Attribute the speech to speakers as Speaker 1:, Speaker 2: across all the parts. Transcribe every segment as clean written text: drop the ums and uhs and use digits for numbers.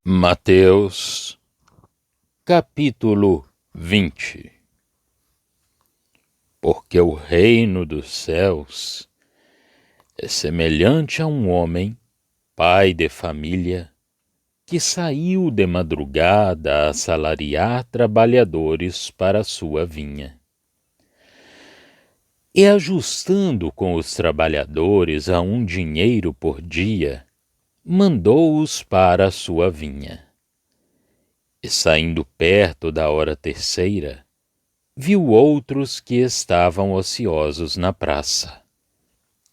Speaker 1: Mateus, capítulo 20. Porque o reino dos céus é semelhante a um homem, pai de família, que saiu de madrugada a assalariar trabalhadores para a sua vinha. E ajustando com os trabalhadores a um dinheiro por dia, mandou-os para a sua vinha. E saindo perto da hora terceira, viu outros que estavam ociosos na praça.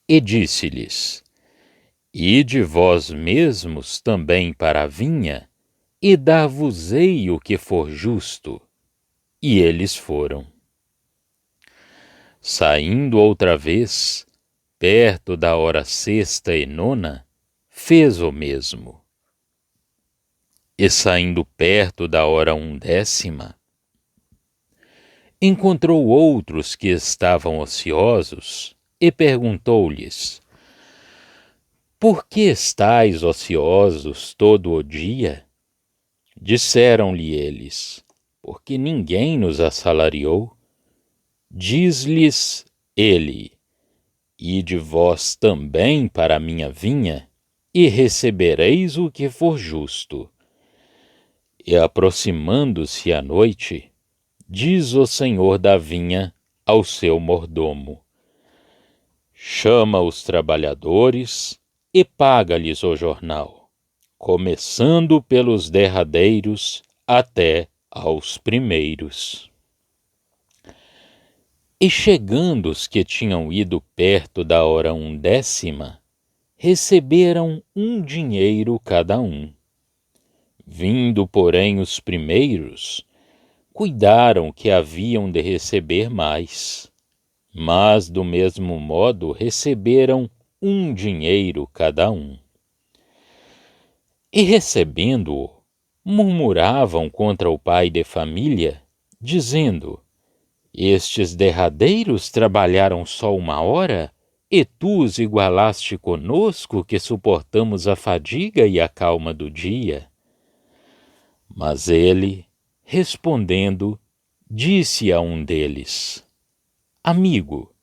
Speaker 1: E disse-lhes: Ide vós mesmos também para a vinha, e dar-vos-ei o que for justo. E eles foram. Saindo outra vez, perto da hora sexta e nona, fez o mesmo. E saindo perto da hora undécima, encontrou outros que estavam ociosos e perguntou-lhes: Por que estáis ociosos todo o dia? Disseram-lhe eles: Porque ninguém nos assalariou. Diz-lhes ele: Ide vós também para a minha vinha, e recebereis o que for justo. E aproximando-se a noite, diz o senhor da vinha ao seu mordomo: Chama os trabalhadores e paga-lhes o jornal, começando pelos derradeiros até aos primeiros. E chegando os que tinham ido perto da hora undécima, receberam um dinheiro cada um. Vindo, porém, os primeiros, cuidaram que haviam de receber mais, mas do mesmo modo receberam um dinheiro cada um. E recebendo-o, murmuravam contra o pai de família, dizendo: Estes derradeiros trabalharam só 1 hora, e tu os igualaste conosco, que suportamos a fadiga e a calma do dia. Mas ele, respondendo, disse a um deles: Amigo,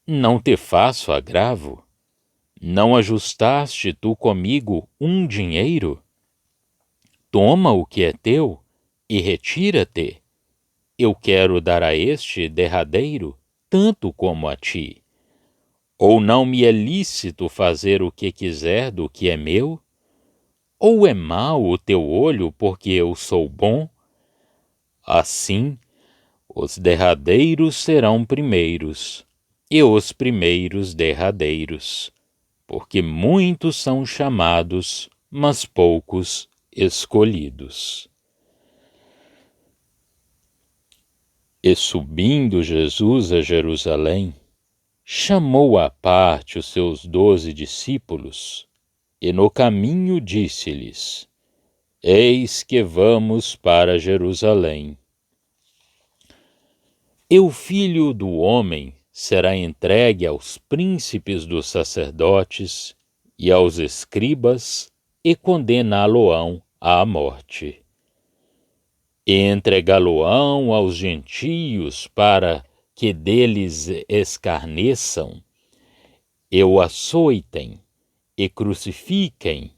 Speaker 1: não te faço agravo? Não ajustaste tu comigo um dinheiro? Toma o que é teu e retira-te. Eu quero dar a este derradeiro tanto como a ti. Ou não me é lícito fazer o que quiser do que é meu? Ou é mau o teu olho porque eu sou bom? Assim, os derradeiros serão primeiros, e os primeiros derradeiros, porque muitos são chamados, mas poucos escolhidos. E subindo Jesus a Jerusalém, chamou à parte os seus 12 discípulos, e no caminho disse-lhes: Eis que vamos para Jerusalém. E o Filho do Homem será entregue aos príncipes dos sacerdotes e aos escribas, e condená-lo-ão à morte. E entregá-lo-ão aos gentios para que deles escarneçam, e o açoitem, e crucifiquem,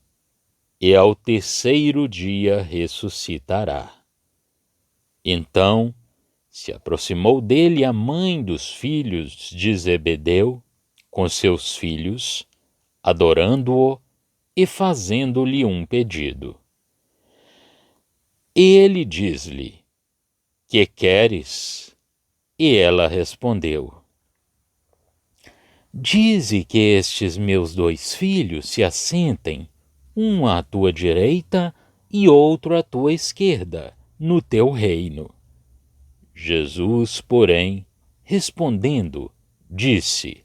Speaker 1: e ao terceiro dia ressuscitará. Então se aproximou dele a mãe dos filhos de Zebedeu, com seus filhos, adorando-o e fazendo-lhe um pedido. E ele diz-lhe: Que queres? E ela respondeu: Dize que estes meus 2 filhos se assentem, um à tua direita e outro à tua esquerda, no teu reino. Jesus, porém, respondendo, disse: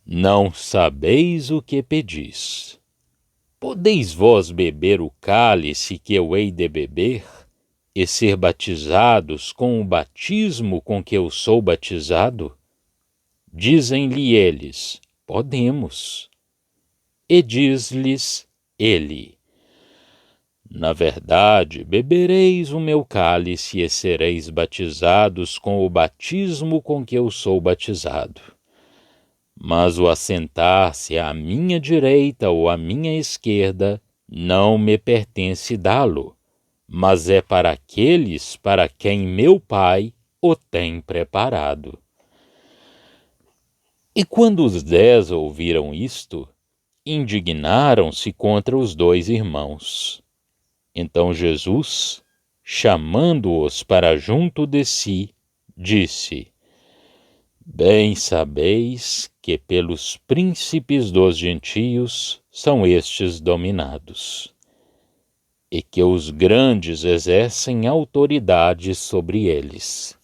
Speaker 1: Não sabeis o que pedis. Podeis vós beber o cálice que eu hei de beber, e ser batizados com o batismo com que eu sou batizado? Dizem-lhe eles: Podemos. E diz-lhes ele: Na verdade, bebereis o meu cálice e sereis batizados com o batismo com que eu sou batizado. Mas o assentar-se à minha direita ou à minha esquerda não me pertence dá-lo, mas é para aqueles para quem meu Pai o tem preparado. E quando os 10 ouviram isto, indignaram-se contra os 2 irmãos. Então Jesus, chamando-os para junto de si, disse: Bem sabeis que pelos príncipes dos gentios são estes dominados, e que os grandes exercem autoridade sobre eles.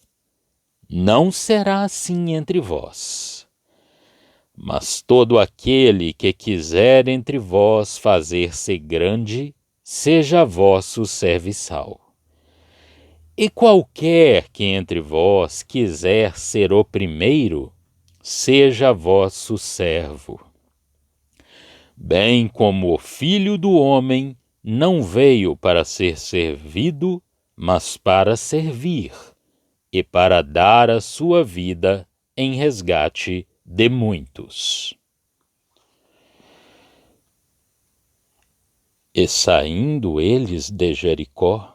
Speaker 1: Não será assim entre vós. Mas todo aquele que quiser entre vós fazer-se grande, seja vosso serviçal. E qualquer que entre vós quiser ser o primeiro, seja vosso servo. Bem como o Filho do Homem não veio para ser servido, mas para servir, e para dar a sua vida em resgate de muitos. E saindo eles de Jericó,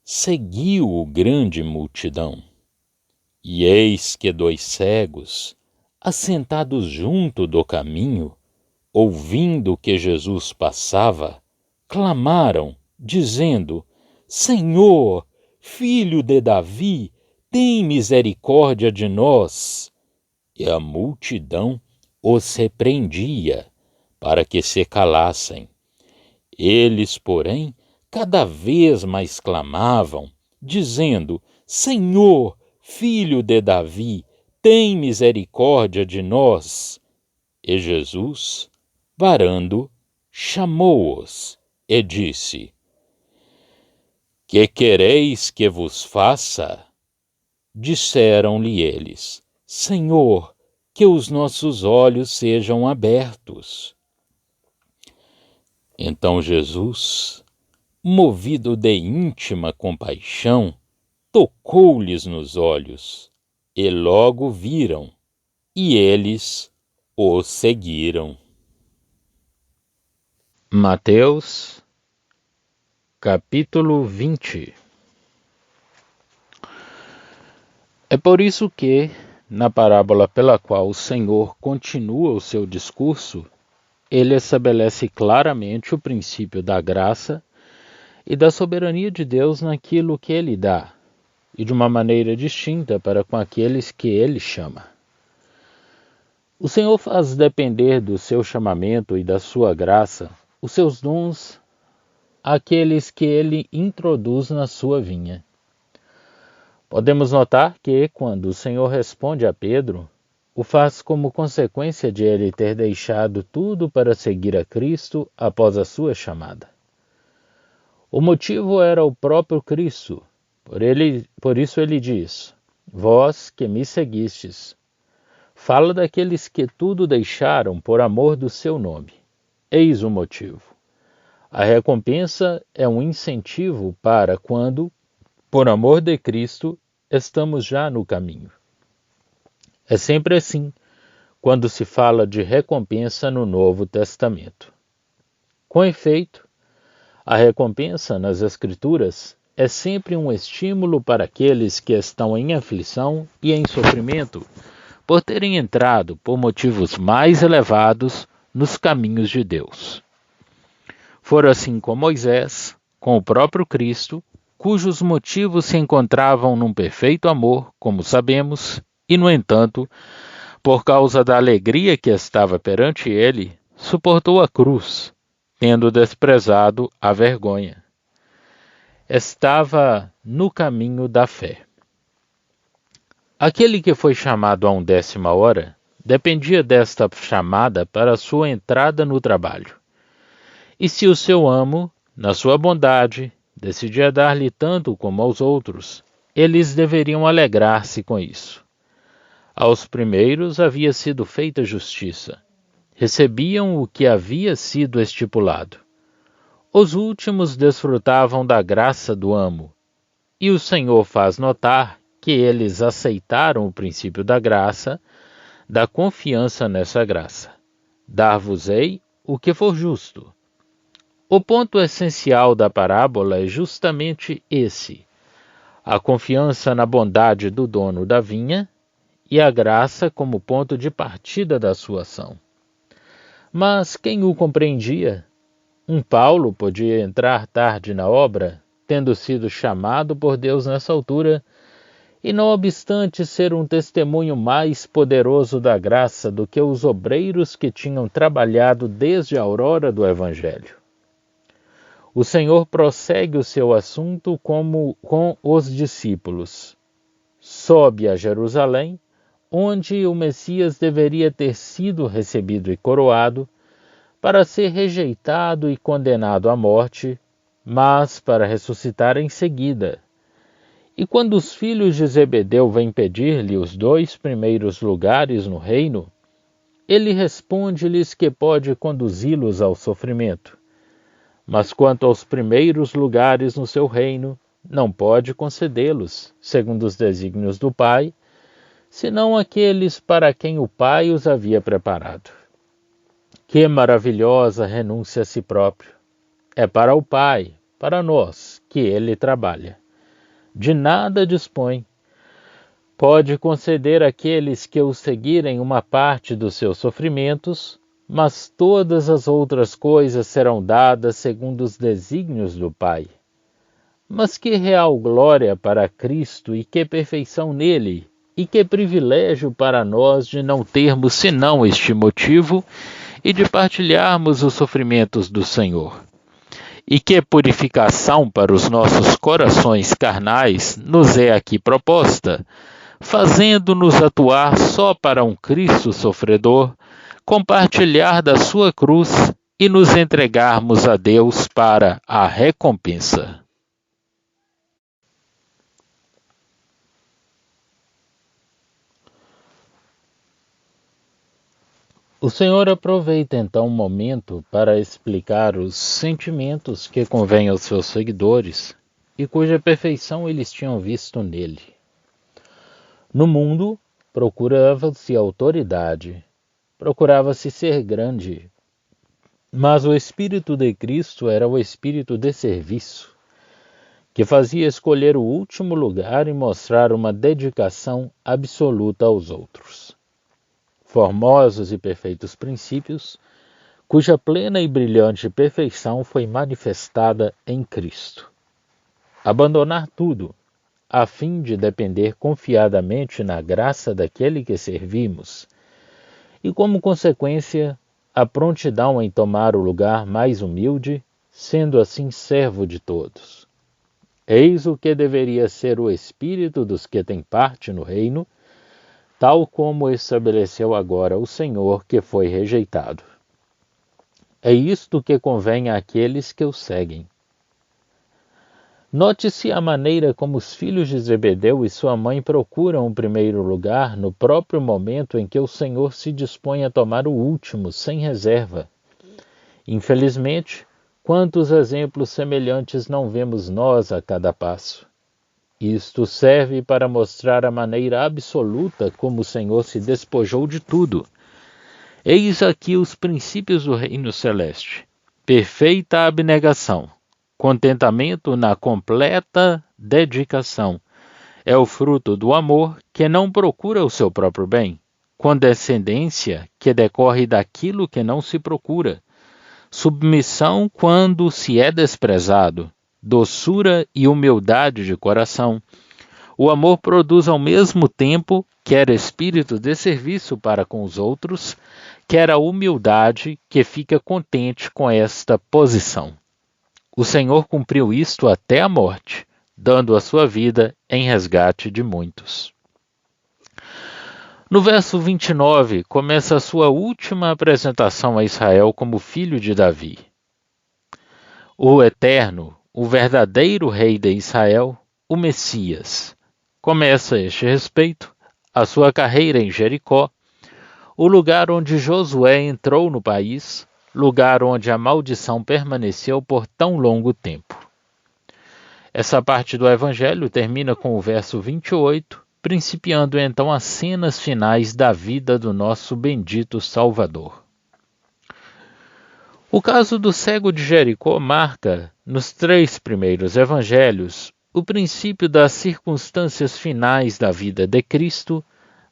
Speaker 1: seguiu-o grande multidão. E eis que 2 cegos, assentados junto do caminho, ouvindo que Jesus passava, clamaram, dizendo: Senhor, filho de Davi, tem misericórdia de nós. E a multidão os repreendia, para que se calassem. Eles, porém, cada vez mais clamavam, dizendo: Senhor, filho de Davi, tem misericórdia de nós. E Jesus, parando, chamou-os e disse: Que quereis que vos faça? Disseram-lhe eles: Senhor, que os nossos olhos sejam abertos. Então Jesus, movido de íntima compaixão, tocou-lhes nos olhos, e logo viram, e eles o seguiram. Mateus, capítulo 20. É por isso que, na parábola pela qual o Senhor continua o seu discurso, ele estabelece claramente o princípio da graça e da soberania de Deus naquilo que ele dá, e de uma maneira distinta para com aqueles que ele chama. O Senhor faz depender do seu chamamento e da sua graça os seus dons àqueles que ele introduz na sua vinha. Podemos notar que, quando o Senhor responde a Pedro, o faz como consequência de ele ter deixado tudo para seguir a Cristo após a sua chamada. O motivo era o próprio Cristo. Por isso ele diz: Vós que me seguistes. Fala daqueles que tudo deixaram por amor do seu nome. Eis o motivo. A recompensa é um incentivo para quando, por amor de Cristo, estamos já no caminho. É sempre assim, quando se fala de recompensa no Novo Testamento. Com efeito, a recompensa nas Escrituras é sempre um estímulo para aqueles que estão em aflição e em sofrimento, por terem entrado por motivos mais elevados nos caminhos de Deus. For assim com Moisés, com o próprio Cristo, cujos motivos se encontravam num perfeito amor, como sabemos, e, no entanto, por causa da alegria que estava perante ele, suportou a cruz, tendo desprezado a vergonha. Estava no caminho da fé. Aquele que foi chamado a 1/10 hora dependia desta chamada para sua entrada no trabalho. E se o seu amo, na sua bondade, decidia dar-lhe tanto como aos outros, eles deveriam alegrar-se com isso. Aos primeiros havia sido feita justiça. Recebiam o que havia sido estipulado. Os últimos desfrutavam da graça do amo, e o Senhor faz notar que eles aceitaram o princípio da graça, da confiança nessa graça. Dar-vos-ei o que for justo. O ponto essencial da parábola é justamente esse: a confiança na bondade do dono da vinha e a graça como ponto de partida da sua ação. Mas quem o compreendia? Um Paulo podia entrar tarde na obra, tendo sido chamado por Deus nessa altura, e não obstante ser um testemunho mais poderoso da graça do que os obreiros que tinham trabalhado desde a aurora do Evangelho. O Senhor prossegue o seu assunto com os discípulos. Sobe a Jerusalém, onde o Messias deveria ter sido recebido e coroado, para ser rejeitado e condenado à morte, mas para ressuscitar em seguida. E quando os filhos de Zebedeu vêm pedir-lhe os 2 primeiros lugares no reino, ele responde-lhes que pode conduzi-los ao sofrimento. Mas quanto aos primeiros lugares no seu reino, não pode concedê-los, segundo os desígnios do Pai, senão aqueles para quem o Pai os havia preparado. Que maravilhosa renúncia a si próprio! É para o Pai, para nós, que ele trabalha. De nada dispõe. Pode conceder àqueles que o seguirem uma parte dos seus sofrimentos, mas todas as outras coisas serão dadas segundo os desígnios do Pai. Mas que real glória para Cristo e que perfeição nele, e que privilégio para nós de não termos senão este motivo e de partilharmos os sofrimentos do Senhor. E que purificação para os nossos corações carnais nos é aqui proposta, fazendo-nos atuar só para um Cristo sofredor, compartilhar da sua cruz e nos entregarmos a Deus para a recompensa. O Senhor aproveita então um momento para explicar os sentimentos que convêm aos seus seguidores e cuja perfeição eles tinham visto nele. No mundo, procurava-se autoridade, procurava-se ser grande, mas o Espírito de Cristo era o Espírito de serviço, que fazia escolher o último lugar e mostrar uma dedicação absoluta aos outros. Formosos e perfeitos princípios, cuja plena e brilhante perfeição foi manifestada em Cristo. Abandonar tudo, a fim de depender confiadamente na graça daquele que servimos, e como consequência, a prontidão em tomar o lugar mais humilde, sendo assim servo de todos. Eis o que deveria ser o espírito dos que têm parte no reino, tal como estabeleceu agora o Senhor que foi rejeitado. É isto que convém àqueles que o seguem. Note-se a maneira como os filhos de Zebedeu e sua mãe procuram o primeiro lugar no próprio momento em que o Senhor se dispõe a tomar o último, sem reserva. Infelizmente, quantos exemplos semelhantes não vemos nós a cada passo? Isto serve para mostrar a maneira absoluta como o Senhor se despojou de tudo. Eis aqui os princípios do reino celeste: perfeita abnegação, contentamento na completa dedicação. É o fruto do amor que não procura o seu próprio bem, condescendência que decorre daquilo que não se procura, submissão quando se é desprezado, doçura e humildade de coração. O amor produz ao mesmo tempo quer espírito de serviço para com os outros, quer a humildade que fica contente com esta posição. O Senhor cumpriu isto até a morte, dando a sua vida em resgate de muitos. No verso 29, começa a sua última apresentação a Israel como filho de Davi. O Eterno, o verdadeiro rei de Israel, o Messias. Começa a este respeito a sua carreira em Jericó, o lugar onde Josué entrou no país, lugar onde a maldição permaneceu por tão longo tempo. Essa parte do Evangelho termina com o verso 28, principiando então as cenas finais da vida do nosso bendito Salvador. O caso do cego de Jericó marca, nos 3 primeiros evangelhos, o princípio das circunstâncias finais da vida de Cristo,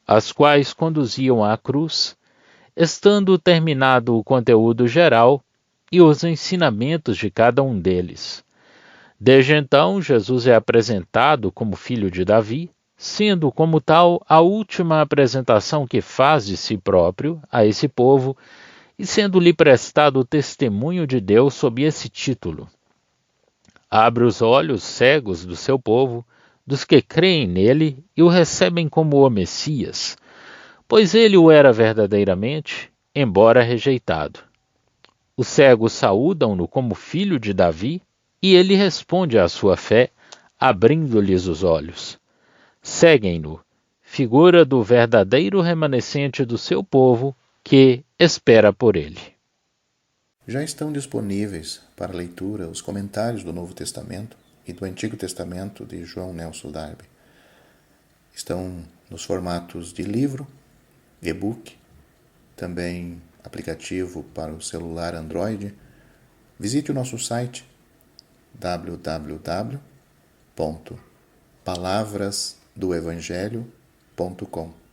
Speaker 1: as quais conduziam à cruz, estando terminado o conteúdo geral e os ensinamentos de cada um deles. Desde então, Jesus é apresentado como filho de Davi, sendo como tal a última apresentação que faz de si próprio a esse povo e sendo-lhe prestado o testemunho de Deus sob esse título. Abre os olhos cegos do seu povo, dos que creem nele e o recebem como o Messias, pois ele o era verdadeiramente, embora rejeitado. Os cegos saúdam-no como filho de Davi e ele responde à sua fé, abrindo-lhes os olhos. Seguem-no, figura do verdadeiro remanescente do seu povo que espera por ele.
Speaker 2: Já estão disponíveis para leitura os comentários do Novo Testamento e do Antigo Testamento de João Nelson Darby. Estão nos formatos de livro, e-book, também aplicativo para o celular Android. Visite o nosso site www.palavrasdoevangelho.com.